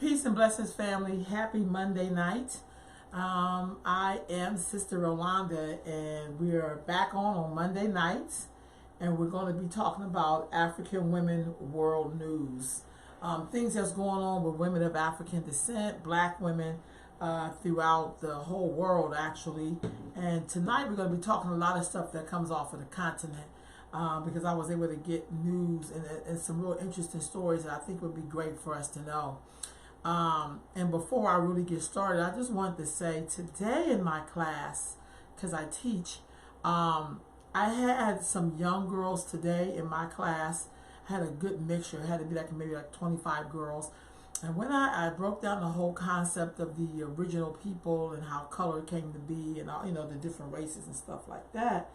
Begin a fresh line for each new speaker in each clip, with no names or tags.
Peace and blessings, family. Happy Monday night. I am Sister Rolanda, and we are back on Monday nights, and we're going to be talking about African women world news. Things that's going on with women of African descent, black women throughout the whole world, actually. And tonight we're going to be talking a lot of stuff that comes off of the continent. Because I was able to get news and some real interesting stories that I think would be great for us to know. And before I really get started, I just wanted to say today in my class, because I teach, I had some young girls today in my class. I had a good mixture. It had to be maybe 25 girls. And when I broke down the whole concept of the original people and how color came to be and all, the different races and stuff like that.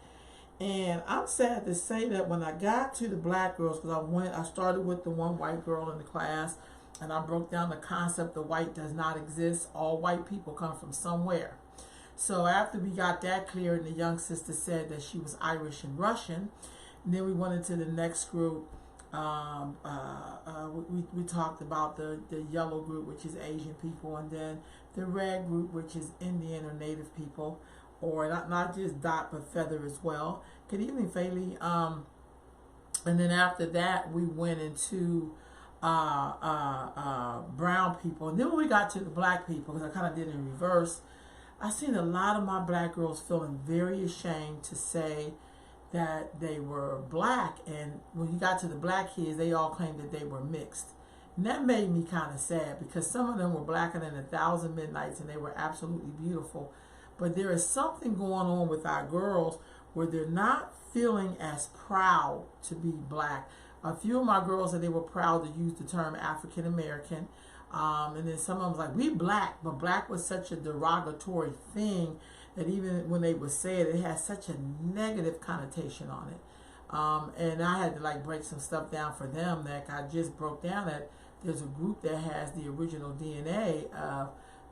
And I'm sad to say that when I got to the black girls, because I started with the one white girl in the class, and I broke down the concept that white does not exist. All white people come from somewhere. So after we got that clear, and the young sister said that she was Irish and Russian, and then we went into the next group. We talked about the yellow group, which is Asian people, and then the red group, which is Indian or Native people, or not just dot but feather as well. Good evening, Faylee. And then after that, we went into brown people, and then when we got to the black people, because I kind of did it in reverse, I seen a lot of my black girls feeling very ashamed to say that they were black, and when you got to the black kids, they all claimed that they were mixed. And that made me kind of sad, because some of them were blacker than 1,000 midnights, and they were absolutely beautiful. But there is something going on with our girls where they're not feeling as proud to be black. A few of my girls said they were proud to use the term African American. And then some of them was like, we black, but black was such a derogatory thing that even when they would say it, it has such a negative connotation on it. And I had to break some stuff down for them that I just broke down that there's a group that has the original DNA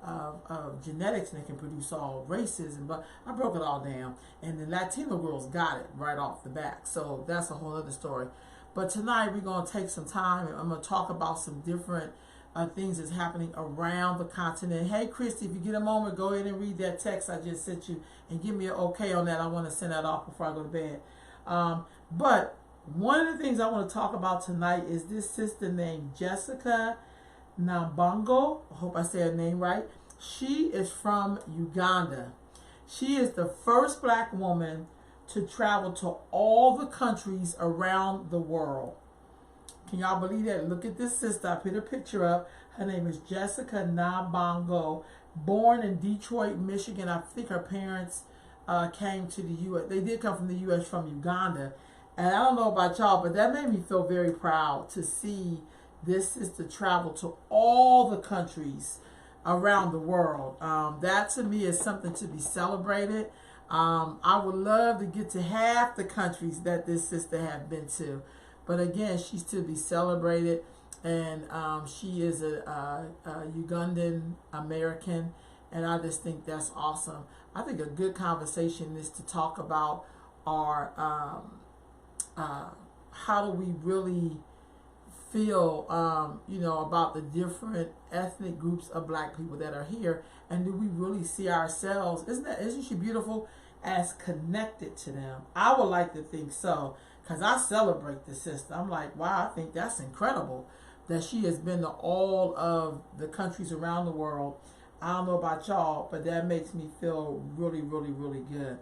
of genetics, and they can produce all races, but I broke it all down, and the Latino girls got it right off the back. So that's a whole other story. But tonight we're going to take some time, and I'm going to talk about some different things that's happening around the continent. Hey, Christy, if you get a moment, go ahead and read that text I just sent you and give me an okay on that. I want to send that off before I go to bed. But one of the things I want to talk about tonight is this sister named Jessica Nabongo. I hope I say her name right. She is from Uganda. She is the first black woman to travel to all the countries around the world. Can y'all believe that? Look at this sister. I put her picture up. Her name is Jessica Nabongo. Born in Detroit, Michigan. I think her parents came to the U.S. They did come from the U.S. from Uganda. And I don't know about y'all, but that made me feel very proud to see this sister travel to all the countries around the world. That to me is something to be celebrated. I would love to get to half the countries that this sister have been to. But again, she's to be celebrated. And she is a Ugandan American. And I just think that's awesome. I think a good conversation is to talk about our how do we really feel, about the different ethnic groups of black people that are here, and do we really see ourselves? Isn't she beautiful? As connected to them? I would like to think so, because I celebrate the sister. I'm like, wow, I think that's incredible that she has been to all of the countries around the world. I don't know about y'all, but that makes me feel really, really, really good.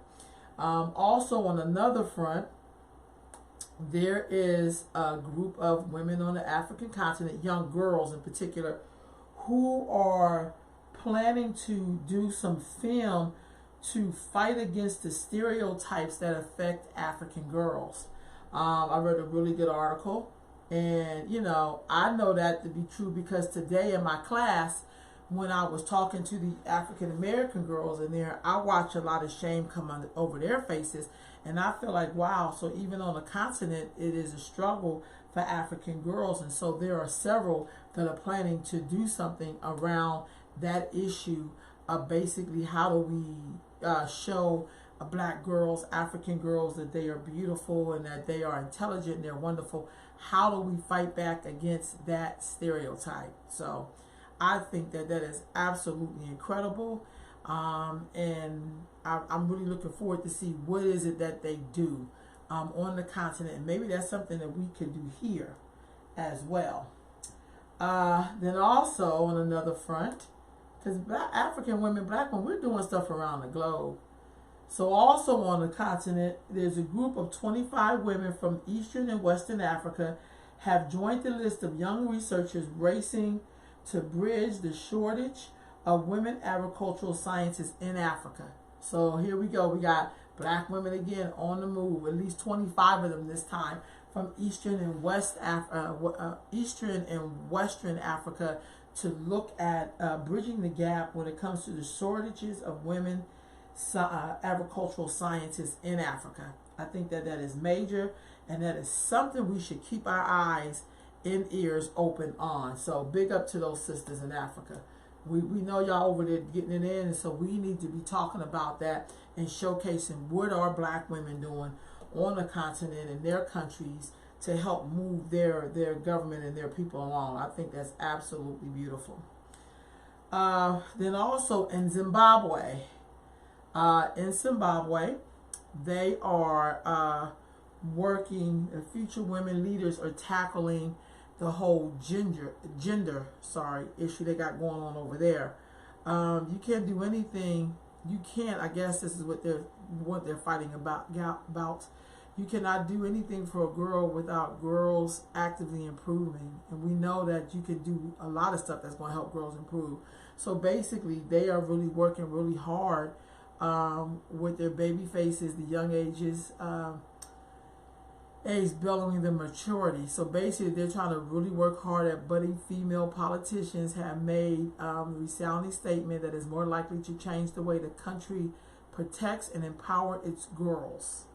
Also, on another front, there is a group of women on the African continent, young girls in particular, who are planning to do some film to fight against the stereotypes that affect African girls. I read a really good article, and I know that to be true because today in my class, when I was talking to the African American girls in there, I watched a lot of shame come over their faces. And I feel like, wow, so even on the continent, it is a struggle for African girls. And so there are several that are planning to do something around that issue of basically how do we show black girls, African girls, that they are beautiful and that they are intelligent and they're wonderful. How do we fight back against that stereotype? So I think that that is absolutely incredible. And I'm really looking forward to see what is it that they do on the continent. And maybe that's something that we could do here as well. Then also on another front, because African women, black women, we're doing stuff around the globe. So also on the continent, there's a group of 25 women from Eastern and Western Africa have joined the list of young researchers racing to bridge the shortage of women agricultural scientists in Africa. So here we go. We got black women again on the move, at least 25 of them this time, from Eastern and Eastern and Western Africa to look at bridging the gap when it comes to the shortages of women agricultural scientists in Africa. I think that that is major, and that is something we should keep our eyes and ears open on. So big up to those sisters in Africa. We know y'all over there getting it in, and so we need to be talking about that and showcasing what are black women doing on the continent in their countries to help move their government and their people along. I think that's absolutely beautiful. Then also in Zimbabwe, they are working. Future women leaders are tackling the whole gender issue they got going on over there. You can't do anything. You can't. I guess this is what they're fighting about. You cannot do anything for a girl without girls actively improving. And we know that you can do a lot of stuff that's going to help girls improve. So basically, they are really working really hard with their baby faces, the young ages, age bellowing the maturity. So basically, they're trying to really work hard at budding female politicians have made a resounding statement that is more likely to change the way the country protects and empowers its girls.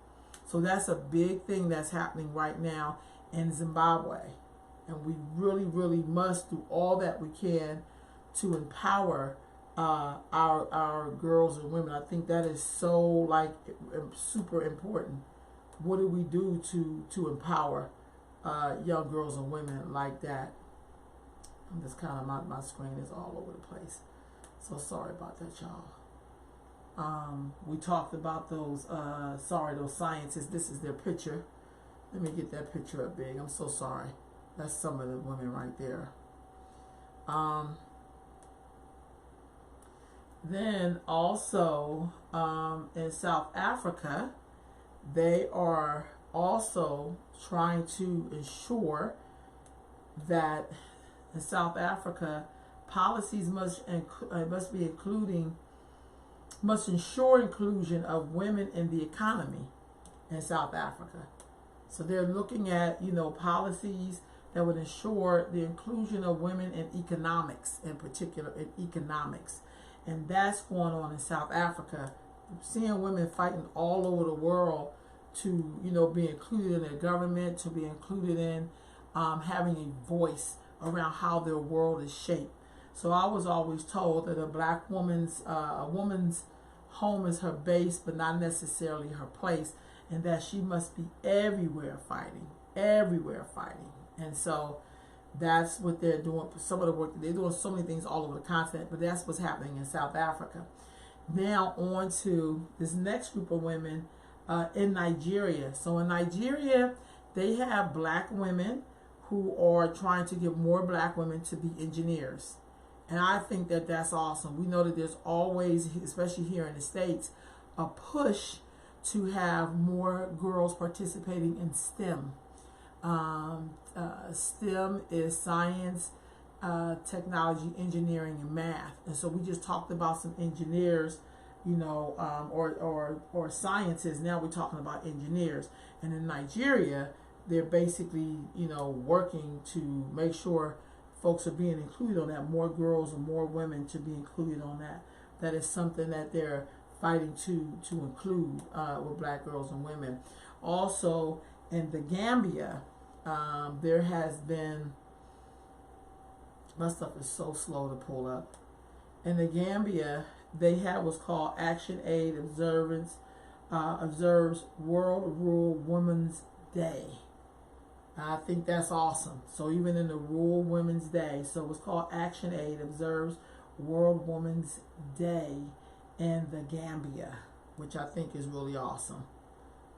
So that's a big thing that's happening right now in Zimbabwe. And we really, really must do all that we can to empower our girls and women. I think that is so super important. What do we do to empower young girls and women like that? I'm just kind of, my screen is all over the place. So sorry about that, y'all. We talked about those scientists. This is their picture. Let me get that picture up big. I'm so sorry. That's some of the women right there. Then also in South Africa, they are also trying to ensure that in South Africa, policies must ensure inclusion of women in the economy in South Africa. So they're looking at, policies that would ensure the inclusion of women in economics, in particular in economics. And that's going on in South Africa. Seeing women fighting all over the world to, be included in their government, to be included in having a voice around how their world is shaped. So I was always told that a woman's home is her base, but not necessarily her place, and that she must be everywhere fighting. And so that's what they're doing. Some of the work they're doing, so many things all over the continent, but that's what's happening in South Africa. Now on to this next group of women in Nigeria. So in Nigeria, they have black women who are trying to get more black women to be engineers. And I think that that's awesome. We know that there's always, especially here in the States, a push to have more girls participating in STEM. STEM is science, technology, engineering, and math. And so we just talked about some engineers, or scientists. Now we're talking about engineers. And in Nigeria, they're basically, working to make sure folks are being included on that, more girls and more women to be included on that. That is something that they're fighting to include with black girls and women. Also, in the Gambia, there has been, my stuff is so slow to pull up. In the Gambia, they have what's called Action Aid observes World Rural Women's Day. I think that's awesome. So even in the World Women's Day, so it's called Action Aid observes World Women's Day in the Gambia, which I think is really awesome.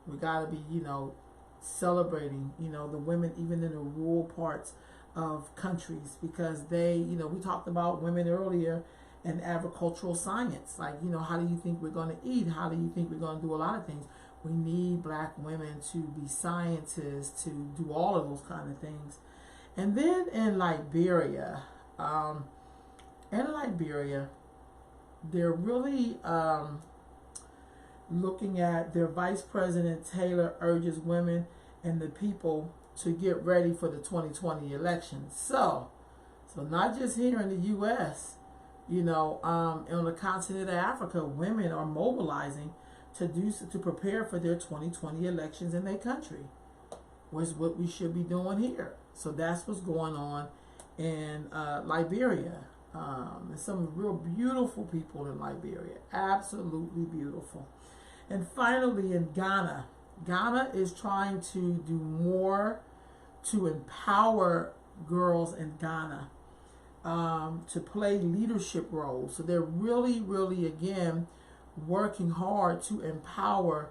We got to be, celebrating, the women even in the rural parts of countries, because they, we talked about women earlier in agricultural science. Like, how do you think we're going to eat? How do you think we're going to do a lot of things? We need black women to be scientists, to do all of those kind of things. And then in Liberia, they're really looking at their Vice President Taylor urges women and the people to get ready for the 2020 election. So not just here in the U.S., on the continent of Africa, women are mobilizing to prepare for their 2020 elections in their country, which is what we should be doing here. So that's what's going on in Liberia. There's some real beautiful people in Liberia, absolutely beautiful. And finally, in Ghana, Ghana is trying to do more to empower girls in Ghana to play leadership roles. So they're really, really, again, working hard to empower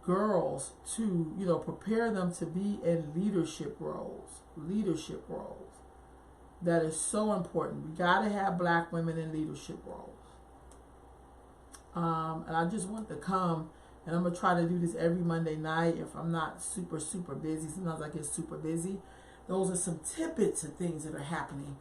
girls to, prepare them to be in leadership roles. That is so important. We got to have black women in leadership roles. And I just want to come, and I'm going to try to do this every Monday night if I'm not super, super busy. Sometimes I get super busy. Those are some tidbits of things that are happening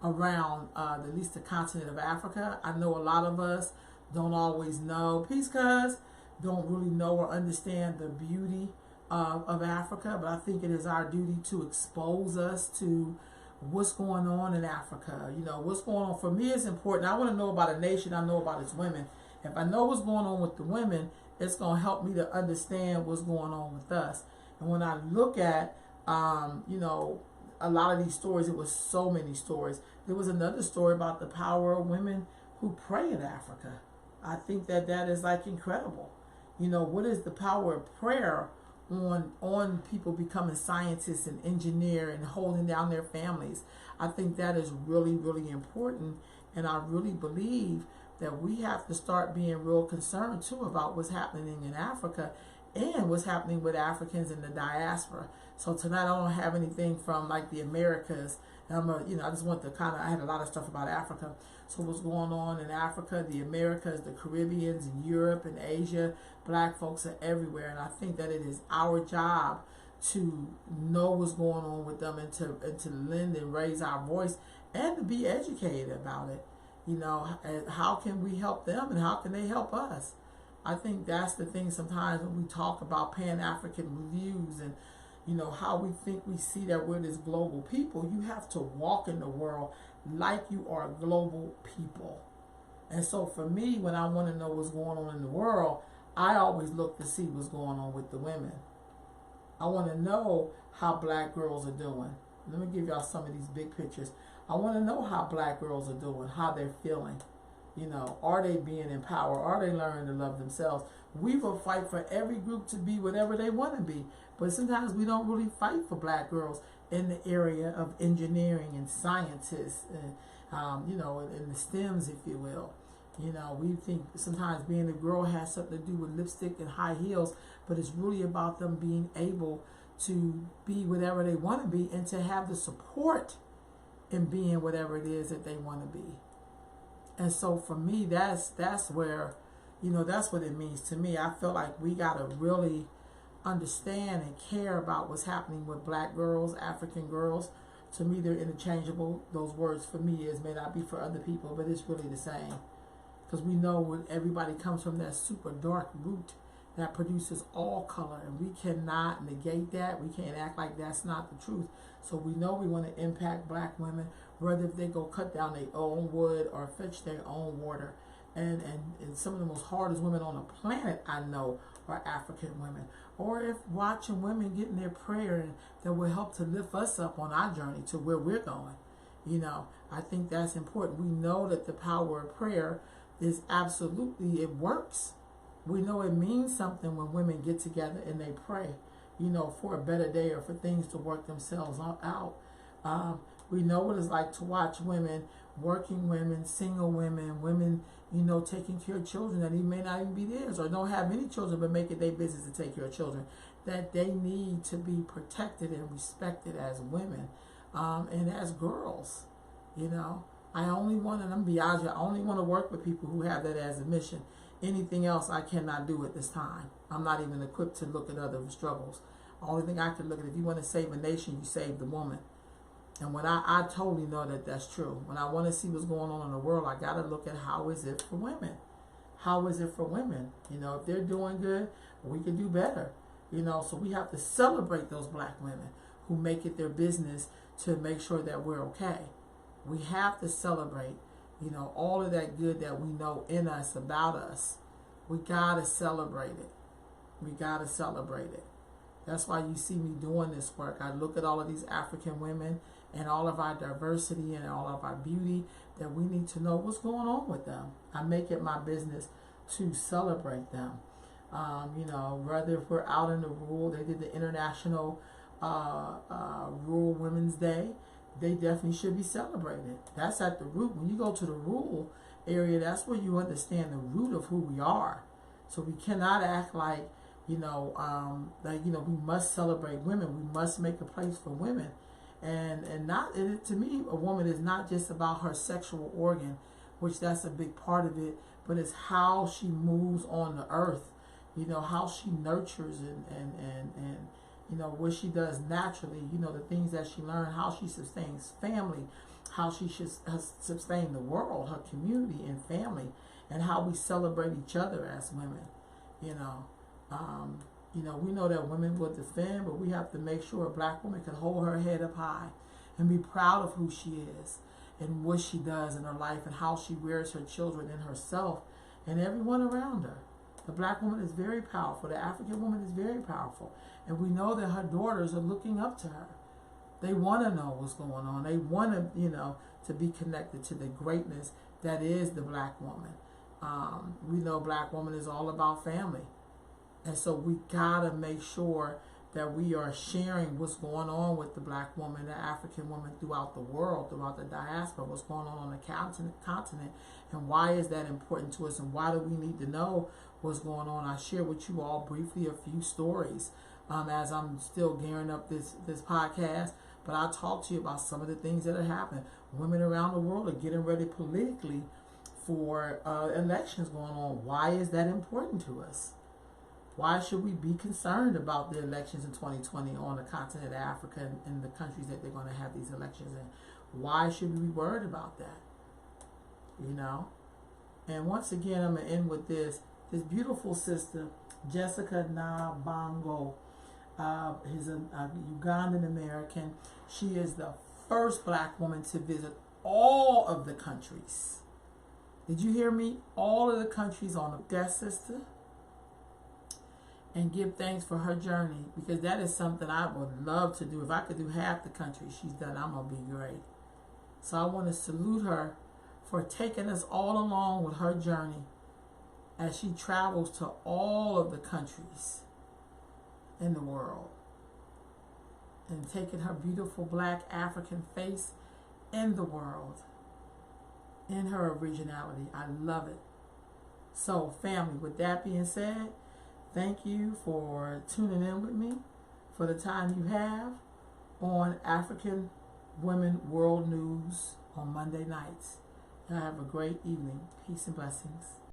around at least the continent of Africa. I know a lot of us don't always know. Peace, cuz, don't really know or understand the beauty of Africa, but I think it is our duty to expose us to what's going on in Africa. What's going on. For me, it's important. I want to know about a nation. I know about its women. If I know what's going on with the women, it's going to help me to understand what's going on with us. And when I look at, a lot of these stories, it was so many stories. There was another story about the power of women who pray in Africa. I think that is like incredible. What is the power of prayer on people becoming scientists and engineer and holding down their families? I think that is really, really important. And I really believe that we have to start being real concerned too about what's happening in Africa and what's happening with Africans in the diaspora. So tonight I don't have anything from like the Americas. I just want to I had a lot of stuff about Africa. So what's going on in Africa, the Americas, the Caribbeans, and Europe and Asia, black folks are everywhere. And I think that it is our job to know what's going on with them and to lend and raise our voice and to be educated about it. How can we help them and how can they help us? I think that's the thing sometimes when we talk about Pan-African reviews and, how we think we see that we're this global people. You have to walk in the world like you are global people. And so for me, when I want to know what's going on in the world, I always look to see what's going on with the women. I want to know how black girls are doing. Let me give y'all some of these big pictures. I want to know how black girls are doing, how they're feeling. Are they being empowered? Are they learning to love themselves? We will fight for every group to be whatever they want to be. But sometimes we don't really fight for black girls in the area of engineering and scientists and, in the STEMs, if you will. We think sometimes being a girl has something to do with lipstick and high heels, but it's really about them being able to be whatever they want to be and to have the support in being whatever it is that they want to be. And so for me, that's where, that's what it means to me. I feel like we got to really understand and care about what's happening with black girls, African girls. To me, they're interchangeable. Those words for me may not be for other people, but it's really the same. Because we know when everybody comes from that super dark root that produces all color, and we cannot negate that. We can't act like that's not the truth. So we know we want to impact black women, whether if they go cut down their own wood or fetch their own water. And some of the most hardest women on the planet I know are African women. Or if watching women getting their prayer and that will help to lift us up on our journey to where we're going. I think that's important. We know that the power of prayer is absolutely, it works. We know it means something when women get together and they pray. for a better day or for things to work themselves out. We know what it's like to watch women, working women, single women, women, taking care of children that may not even be theirs or don't have any children but make it their business to take care of children, that they need to be protected and respected as women and as girls. I only want, and I'm be honest, I only want to work with people who have that as a mission. Anything else I cannot do at this time. I'm not even equipped to look at other struggles. The only thing I can look at, if you want to save a nation, you save the woman. And when I totally know that that's true. When I want to see what's going on in the world, I got to look at how is it for women. How is it for women? If they're doing good, we can do better. So we have to celebrate those black women who make it their business to make sure that we're okay. We have to celebrate, all of that good that we know in us, about us. We got to celebrate it. We got to celebrate it. That's why you see me doing this work. I look at all of these African women and all of our diversity and all of our beauty, that we need to know what's going on with them. I make it my business to celebrate them. Whether if we're out in the rural, they did the International Rural Women's Day. They definitely should be celebrated. That's at the root. When you go to the rural area, that's where you understand the root of who we are. So we cannot act like, we must celebrate women. We must make a place for women. And to me, a woman is not just about her sexual organ, which that's a big part of it, but it's how she moves on the earth, how she nurtures and what she does naturally, the things that she learned, how she sustains family, how she should sustain the world, her community and family, and how we celebrate each other as women. We know that women will defend, but we have to make sure a black woman can hold her head up high and be proud of who she is and what she does in her life and how she rears her children and herself and everyone around her. The black woman is very powerful. The African woman is very powerful. And we know that her daughters are looking up to her. They want to know what's going on. They want to, to be connected to the greatness that is the black woman. We know black woman is all about family. And so we got to make sure that we are sharing what's going on with the black woman, the African woman throughout the world, throughout the diaspora, what's going on the continent, and why is that important to us, and why do we need to know what's going on. I share with you all briefly a few stories as I'm still gearing up this podcast, but I'll talk to you about some of the things that are happening. Women around the world are getting ready politically for elections going on. Why is that important to us? Why should we be concerned about the elections in 2020 on the continent of Africa and the countries that they're going to have these elections in? Why should we be worried about that? And once again, I'm going to end with this beautiful sister, Jessica Nabongo, is a Ugandan American. She is the first black woman to visit all of the countries. Did you hear me? All of the countries on the guest sister. And give thanks for her journey, because that is something I would love to do. If I could do half the country she's done, I'm going to be great. So I want to salute her for taking us all along with her journey as she travels to all of the countries in the world and taking her beautiful black African face in the world in her originality. I love it. So family, with that being said, thank you for tuning in with me for the time you have on African Women World News on Monday nights. Y'all have a great evening. Peace and blessings.